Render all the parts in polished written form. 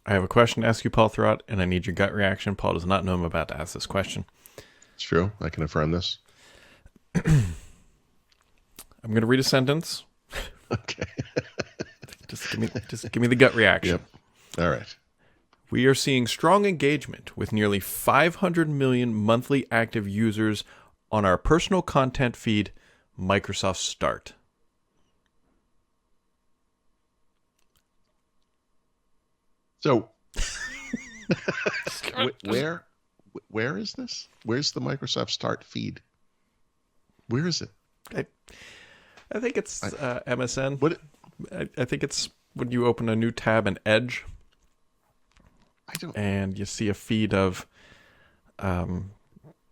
I have a question to ask you, Paul Thurrott, and I need your gut reaction. Paul does not know I'm about to ask this question. It's true. I can affirm this. I'm going to read a sentence. Okay. Just give me the gut reaction. Yep. All right. We are seeing strong engagement with nearly 500 million monthly active users on our personal content feed, Microsoft Start. So, where is this? Where's the Microsoft Start feed? Where is it? I think it's MSN. What? I think it's when you open a new tab in Edge. I don't. And you see a feed of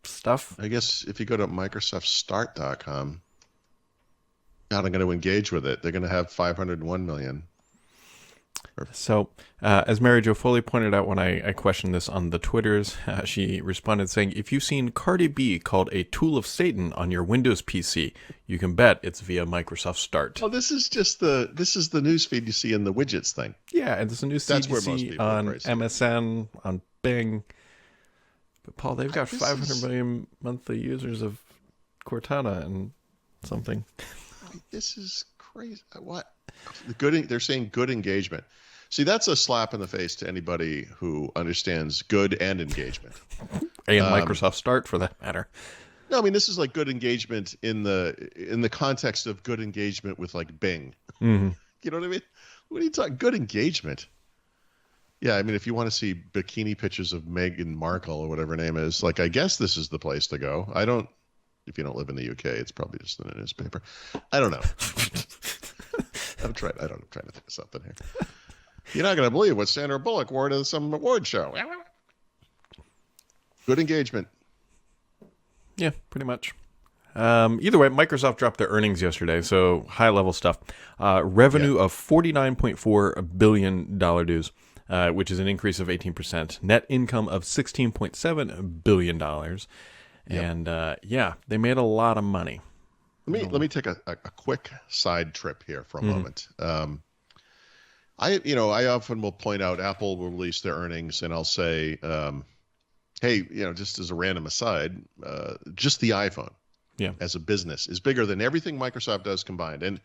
stuff. I guess if you go to MicrosoftStart.com, how are they going to engage with it? They're going to have 501 million. So, as Mary Jo Foley pointed out when I questioned this on the Twitters, she responded saying, if you've seen Cardi B called a tool of Satan on your Windows PC, you can bet it's via Microsoft Start. Oh, this is the news feed you see in the widgets thing. Yeah, and it's a new feed you see on MSN, on Bing. But Paul, they've got 500 million monthly users of Cortana and something. This is crazy. What? They're saying good engagement. See, that's a slap in the face to anybody who understands good and engagement. And Microsoft Start, for that matter. No, I mean, this is like good engagement in the context of good engagement with like Bing. Mm-hmm. You know what I mean? What are you talking? Good engagement. Yeah, I mean, if you want to see bikini pictures of Meghan Markle or whatever her name is, like, I guess this is the place to go. If you don't live in the UK, it's probably just in a newspaper. I don't know. I'm trying to think of something here. You're not going to believe what Sandra Bullock wore to some award show. Good engagement. Yeah, pretty much. Either way, Microsoft dropped their earnings yesterday, so high-level stuff. Revenue of $49.4 billion dues, which is an increase of 18%. Net income of $16.7 billion. And, they made a lot of money. Let me take a quick side trip here for a moment. I often will point out Apple will release their earnings, and I'll say, hey, just as a random aside, just the iPhone as a business is bigger than everything Microsoft does combined. And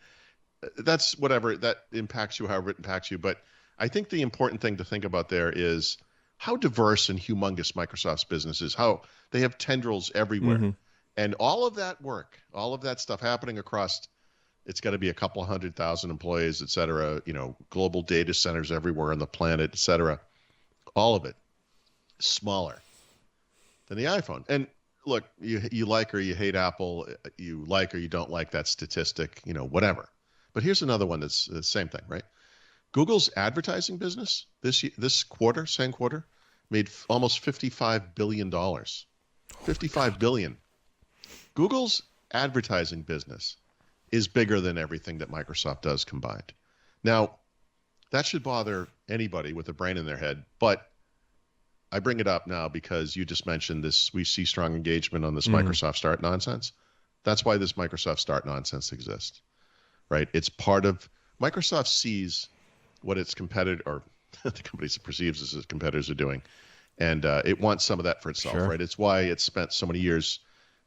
that's whatever, that impacts you however it impacts you. But I think the important thing to think about there is how diverse and humongous Microsoft's business is, how they have tendrils everywhere. Mm-hmm. And all of that work, all of that stuff happening across, it's got to be a couple 100,000 employees, et cetera, global data centers everywhere on the planet, et cetera. All of it smaller than the iPhone. And look, you like or you hate Apple, you like or you don't like that statistic, whatever. But here's another one that's the same thing, right? Google's advertising business this quarter, same quarter, made almost $55 billion. $55 billion. Google's advertising business is bigger than everything that Microsoft does combined. Now, that should bother anybody with a brain in their head, but I bring it up now because you just mentioned this. We see strong engagement on this Microsoft Start nonsense. That's why this Microsoft Start nonsense exists, right? It's part of Microsoft sees what its competitor or the company perceives as its competitors are doing, and it wants some of that for itself, right? It's why it's spent so many years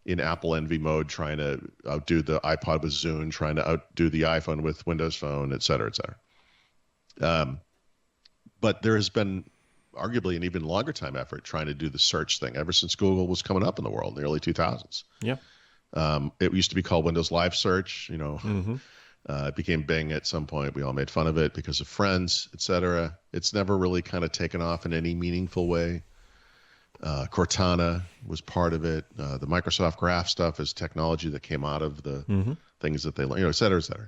in Apple envy mode, trying to outdo the iPod with Zune, trying to outdo the iPhone with Windows Phone, et cetera, et cetera. But there has been arguably an even longer time effort trying to do the search thing ever since Google was coming up in the world in the early 2000s. Yeah. It used to be called Windows Live Search. It became Bing at some point. We all made fun of it because of friends, et cetera. It's never really kind of taken off in any meaningful way. Cortana was part of it. The Microsoft Graph stuff is technology that came out of the things that they learned, et cetera, et cetera.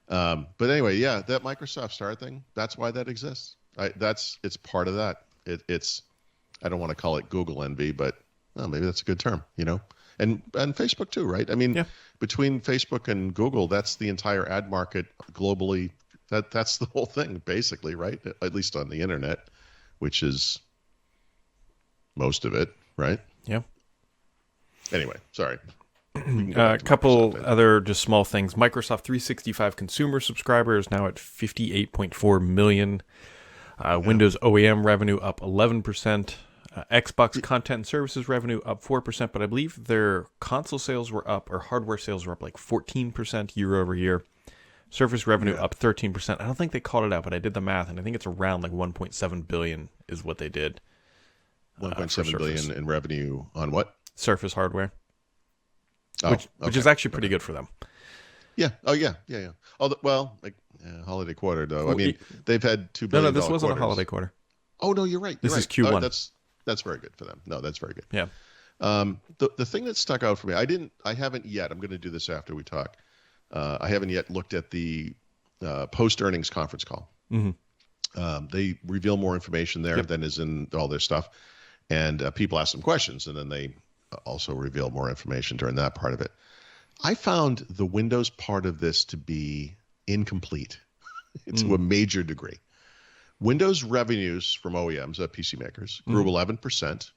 But anyway, that Microsoft Start thing, that's why that exists. It's part of that. It's I don't want to call it Google envy, but maybe that's a good term, and Facebook too, right? I mean, between Facebook and Google, that's the entire ad market globally. That's the whole thing, basically, right? At least on the internet, which is most of it, right? Yeah. Anyway, sorry. A couple other just small things. Microsoft 365 consumer subscribers now at 58.4 million. Windows OEM revenue up 11%. Xbox content and services revenue up 4%, but I believe their console sales were up, or hardware sales were up like 14% year over year. Surface revenue up 13%. I don't think they called it out, but I did the math, and I think it's around like 1.7 billion is what they did. 1.7 billion in revenue on what? Surface hardware. Oh, which is actually pretty good for them. Yeah. Oh, yeah. Holiday quarter, though. I mean, they've had $2 billion. No, this wasn't quarters. a holiday quarter. Oh, no, you're right. This is Q1. That's very good for them. No, that's very good. Yeah. The thing that stuck out for me, I haven't yet. I'm going to do this after we talk. I haven't yet looked at the post-earnings conference call. Mm-hmm. They reveal more information there than is in all their stuff. And people ask them questions, and then they also reveal more information during that part of it. I found the Windows part of this to be incomplete to a major degree. Windows revenues from OEMs, PC makers, grew 11%.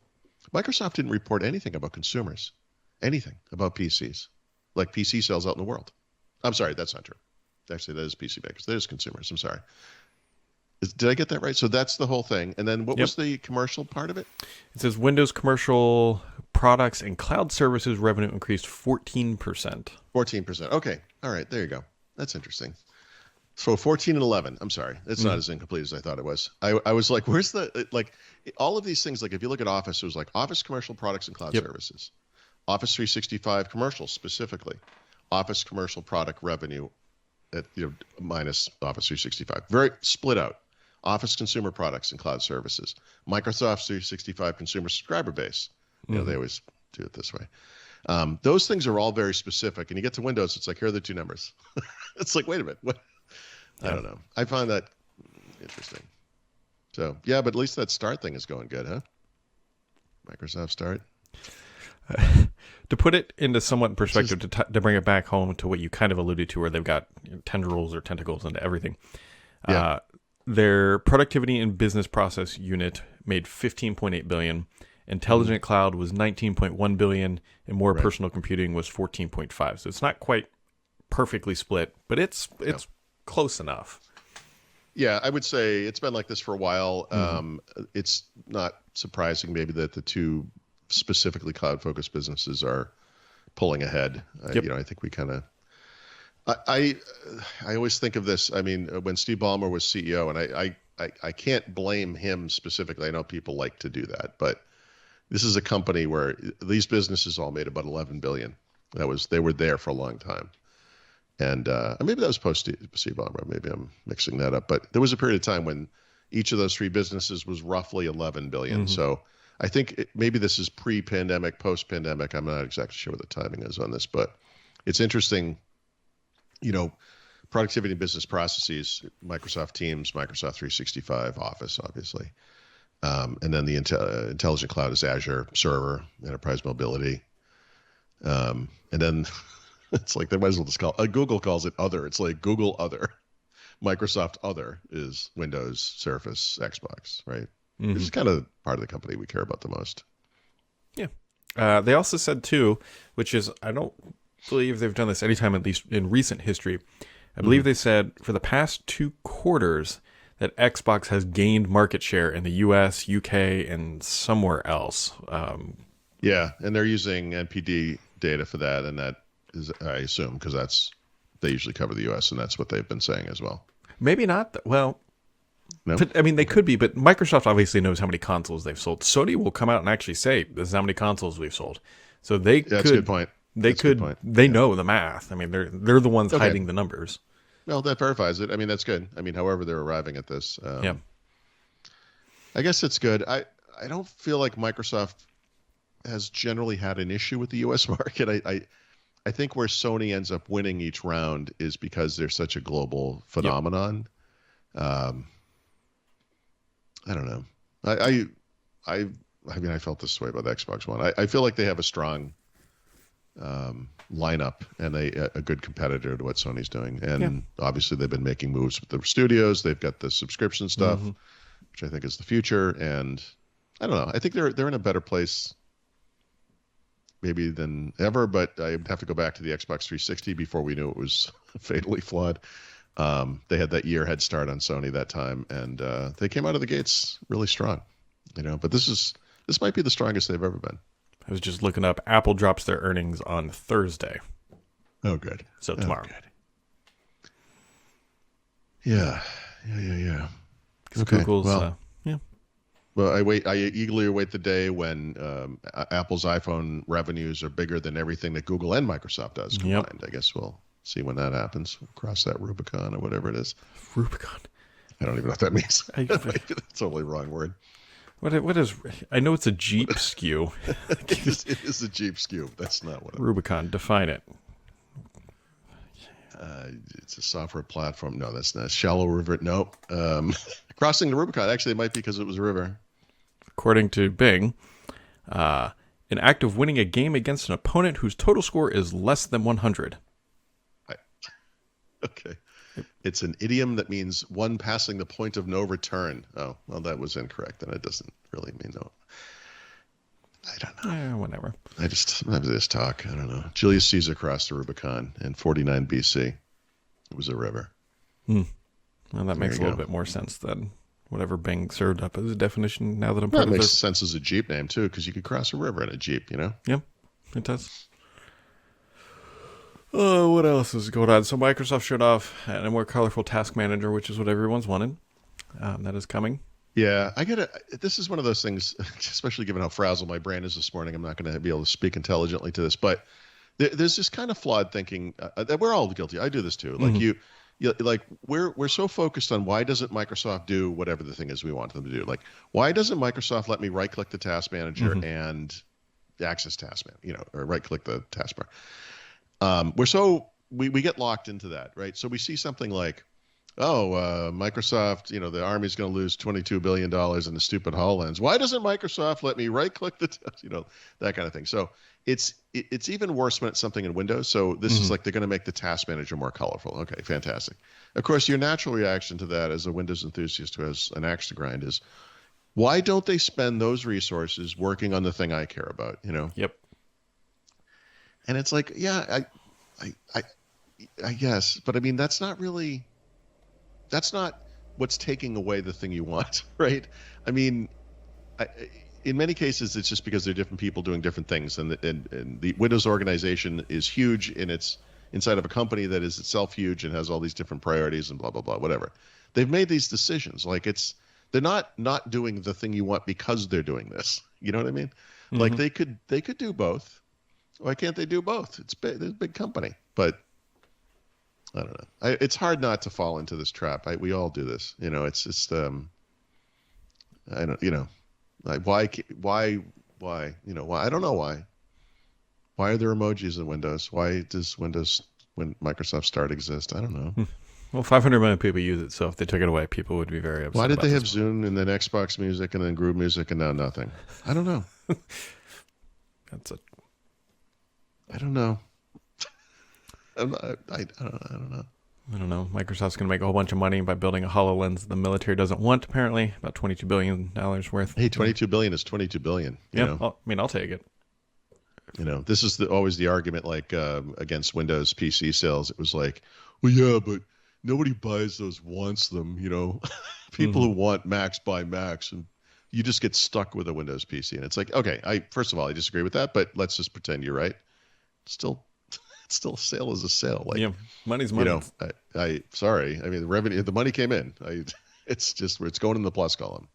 Microsoft didn't report anything about consumers, anything about PCs, like PC sales out in the world. I'm sorry, that's not true. Actually, that is PC makers. That is consumers. I'm sorry. Did I get that right? So that's the whole thing. And then what was the commercial part of it? It says Windows commercial products and cloud services revenue increased 14%. 14%. Okay. All right. There you go. That's interesting. So 14 and 11. I'm sorry. It's not as incomplete as I thought it was. I was like, where's the, like, all of these things, like if you look at Office, it was like Office commercial products and cloud services. Office 365 commercials specifically. Office commercial product revenue at, minus Office 365. Very split out. Office consumer products and cloud services. Microsoft 365 consumer subscriber base. They always do it this way. Those things are all very specific. And you get to Windows, it's like, here are the two numbers. It's like, wait a minute. What? I don't know. I find that interesting. So, yeah, but at least that Start thing is going good, huh? Microsoft Start. To put it into somewhat perspective, to bring it back home to what you kind of alluded to, where they've got tendrils or tentacles into everything. Their productivity and business process unit made $15.8 billion. Intelligent Cloud was $19.1 billion, and more personal computing was $14.5. So it's not quite perfectly split, but it's close enough. Yeah, I would say it's been like this for a while. It's not surprising maybe that the two specifically cloud-focused businesses are pulling ahead. I think we kind of I always think of this. I mean, when Steve Ballmer was CEO, and I can't blame him specifically. I know people like to do that, but this is a company where these businesses all made about $11 billion. They were there for a long time, and maybe that was post Steve Ballmer. Maybe I'm mixing that up. But there was a period of time when each of those three businesses was roughly $11 billion. So I think maybe this is pre-pandemic, post-pandemic. I'm not exactly sure what the timing is on this, but it's interesting. Productivity and business processes, Microsoft Teams, Microsoft 365, Office, obviously. And then the intelligent cloud is Azure, Server, Enterprise Mobility. And then it's like they might as well just call Google calls it Other. It's like Google Other. Microsoft Other is Windows, Surface, Xbox, right? Which is kind of part of the company we care about the most. Yeah. They also said, too, which is, I don't believe they've done this anytime, at least in recent history. I believe they said for the past 2 quarters that Xbox has gained market share in the US, UK, and somewhere else. Yeah, and they're using NPD data for that, and that is, I assume, because they usually cover the US, and that's what they've been saying as well. Maybe not. Well, no? I mean, they could be, but Microsoft obviously knows how many consoles they've sold. Sony will come out and actually say, this is how many consoles we've sold. So they could... That's a good point. They know the math. I mean, they're the ones hiding the numbers. Well, that verifies it. I mean, that's good. I mean, however they're arriving at this. I guess it's good. I don't feel like Microsoft has generally had an issue with the U.S. market. I think where Sony ends up winning each round is because they're such a global phenomenon. I don't know. I mean, I felt this way about the Xbox One. I feel like they have a strong lineup and a good competitor to what Sony's doing. And obviously they've been making moves with the studios. They've got the subscription stuff, which I think is the future. And I don't know. I think they're in a better place maybe than ever, but I would have to go back to the Xbox 360 before we knew it was fatally flawed. They had that year head start on Sony that time, and they came out of the gates really strong. But this might be the strongest they've ever been. I was just looking up. Apple drops their earnings on Thursday. Oh, good. So tomorrow. Oh, good. Yeah. Okay. Google's, well, yeah. Well, I eagerly await the day when Apple's iPhone revenues are bigger than everything that Google and Microsoft does combined. Yep. I guess we'll see when that happens. We'll cross that Rubicon or whatever it is. Rubicon. I don't even know what that means. That's a totally wrong word. What is? I know it's a Jeep SKU. It is a Jeep SKU. That's not what. Rubicon. Define it. It's a software platform. No, that's not. Shallow river. No. Crossing the Rubicon. Actually, it might be because it was a river. According to Bing, an act of winning a game against an opponent whose total score is less than 100. Okay. It's an idiom that means one passing the point of no return. Oh, well, that was incorrect. Then it doesn't really mean no. I don't know. Whatever. I just talk. I don't know. Julius Caesar crossed the Rubicon in 49 BC. It was a river. Well, that makes a little bit more sense than whatever Bing served up as a definition now that I'm part of this. It makes sense as a Jeep name, too, because you could cross a river in a Jeep, Yep, it does. What else is going on? So Microsoft showed off a more colorful task manager, which is what everyone's wanted. That is coming. Yeah, this is one of those things, especially given how frazzled my brain is this morning. I'm not going to be able to speak intelligently to this, but there's this kind of flawed thinking that we're all guilty. I do this too. Like we're so focused on why doesn't Microsoft do whatever the thing is we want them to do? Like, why doesn't Microsoft let me right click the task manager and access task manager, or right click the taskbar? We get locked into that, right? So we see something like, Microsoft, the Army's going to lose $22 billion in the stupid HoloLens. Why doesn't Microsoft let me right click the, that kind of thing. So it's even worse when it's something in Windows. So this is like they're going to make the task manager more colorful. Okay, fantastic. Of course, your natural reaction to that as a Windows enthusiast who has an axe to grind is, why don't they spend those resources working on the thing I care about, Yep. And it's like, yeah, I guess, but I mean, that's not what's taking away the thing you want, right? I mean, in many cases, it's just because they're different people doing different things, and the Windows organization is huge, and it's inside of a company that is itself huge and has all these different priorities and blah blah blah, whatever. They've made these decisions, like they're not doing the thing you want because they're doing this. You know what I mean? Like they could do both. Why can't they do both? It's big. It's a big company, but I don't know. It's hard not to fall into this trap. We all do this. It's just I don't. Like why? Why? Why? I don't know why. Why are there emojis in Windows? Why does when Microsoft Start exist? I don't know. Well, 500 million people use it, so if they took it away, people would be very upset. Why did they have Zune and then Xbox Music and then Groove Music and now nothing? I don't know. I don't know. I don't know. I don't know. Microsoft's going to make a whole bunch of money by building a HoloLens the military doesn't want, apparently. About $22 billion worth. Hey, $22 billion is $22 billion. Yeah, I'll take it. This is always the argument, like, against Windows PC sales. It was like, well, yeah, but nobody buys those, wants them, People who want Macs buy Macs, and you just get stuck with a Windows PC. And it's like, okay, first of all, I disagree with that, but let's just pretend you're right. Still a sale is a sale. Like, yeah, money's money. Sorry. I mean, the revenue, the money came in. It's going in the plus column.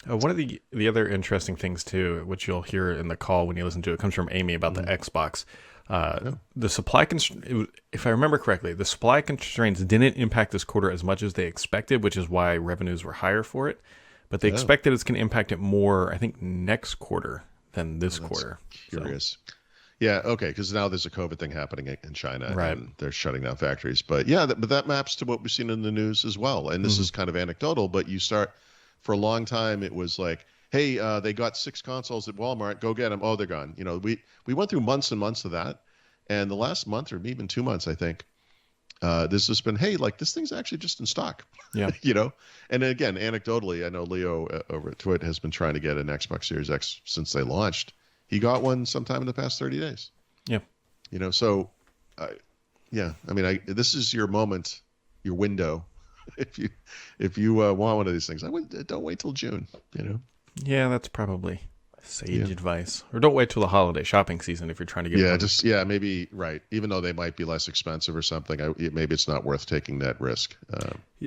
One of the other interesting things too, which you'll hear in the call when you listen to it, comes from Amy about the Xbox. The supply if I remember correctly, the supply constraints didn't impact this quarter as much as they expected, which is why revenues were higher for it. But they expected it's going to impact it more, I think, next quarter than this quarter. Curious. So. Yeah, okay, because now there's a COVID thing happening in China, right, and they're shutting down factories. But yeah, but that maps to what we've seen in the news as well. And this is kind of anecdotal, but for a long time, it was like, hey, they got 6 consoles at Walmart, go get them. Oh, they're gone. We went through months and months of that. And the last month or even 2 months, I think, this has been, hey, like this thing's actually just in stock. Yeah. And again, anecdotally, I know Leo over at Twit has been trying to get an Xbox Series X since they launched. He got one sometime in the past 30 days. Yeah. So Yeah, I mean, this is your moment, your window. If you want one of these things, don't wait till June. Yeah, that's probably sage Yeah. advice. Or don't wait till the holiday shopping season if you're trying to get one. Maybe right. Even though they might be less expensive or something, maybe it's not worth taking that risk.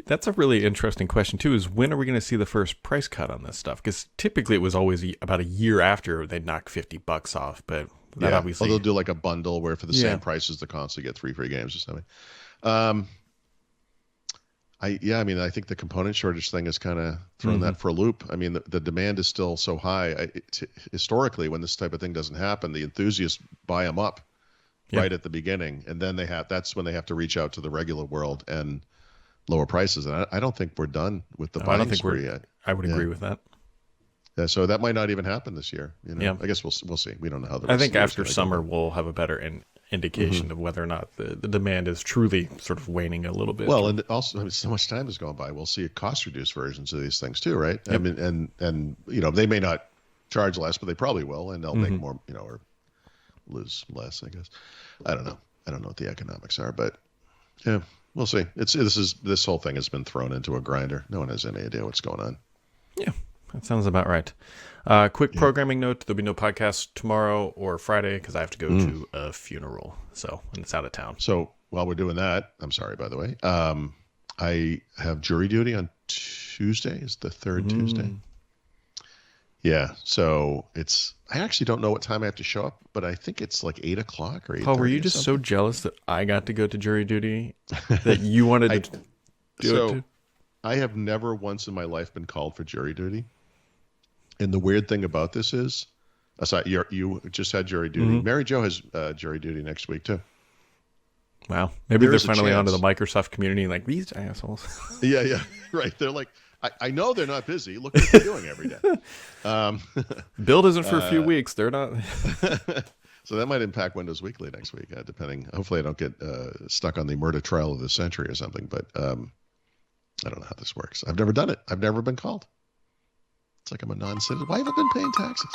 That's a really interesting question too. Is when are we going to see the first price cut on this stuff? Because typically it was always about a year after they'd knock $50 off, but that obviously they'll do like a bundle where for the same price as the console, you get 3 free games or something. I think the component shortage thing has kind of thrown that for a loop. I mean, the demand is still so high. Historically, when this type of thing doesn't happen, the enthusiasts buy them up right at the beginning, and then that's when they have to reach out to the regular world and lower prices. And I don't think we're done with the buying spree yet. I would agree with that. Yeah, so that might not even happen this year. I guess we'll see. We don't know how I think after summer we'll have a better indication of whether or not the demand is truly sort of waning a little bit. Well, and also so much time has gone by. We'll see cost reduced versions of these things too, right? Yep. I mean, and they may not charge less, but they probably will, and they'll make more, or lose less, I guess. I don't know. I don't know what the economics are, but yeah, we'll see. This whole thing has been thrown into a grinder. No one has any idea what's going on. Yeah. That sounds about right. Quick programming note: there'll be no podcast tomorrow or Friday because I have to go to a funeral. So, and it's out of town. So while we're doing that, I'm sorry, by the way. I have jury duty on Tuesday. Is the third Tuesday? Yeah. So I actually don't know what time I have to show up, but I think it's like 8 o'clock or 8:30. Paul, were you just so jealous that I got to go to jury duty that you wanted to do it too? I have never once in my life been called for jury duty. And the weird thing about this is, aside, you just had jury duty. Mary Jo has jury duty next week too. Wow. Maybe they're finally onto the Microsoft community like, these assholes. Yeah. Right. They're like, I know they're not busy. Look what they're doing every day. Build isn't for a few weeks. They're not. So that might impact Windows Weekly next week, depending. Hopefully I don't get stuck on the murder trial of the century or something. But I don't know how this works. I've never done it. I've never been called. It's like I'm a non-citizen. Why have I been paying taxes?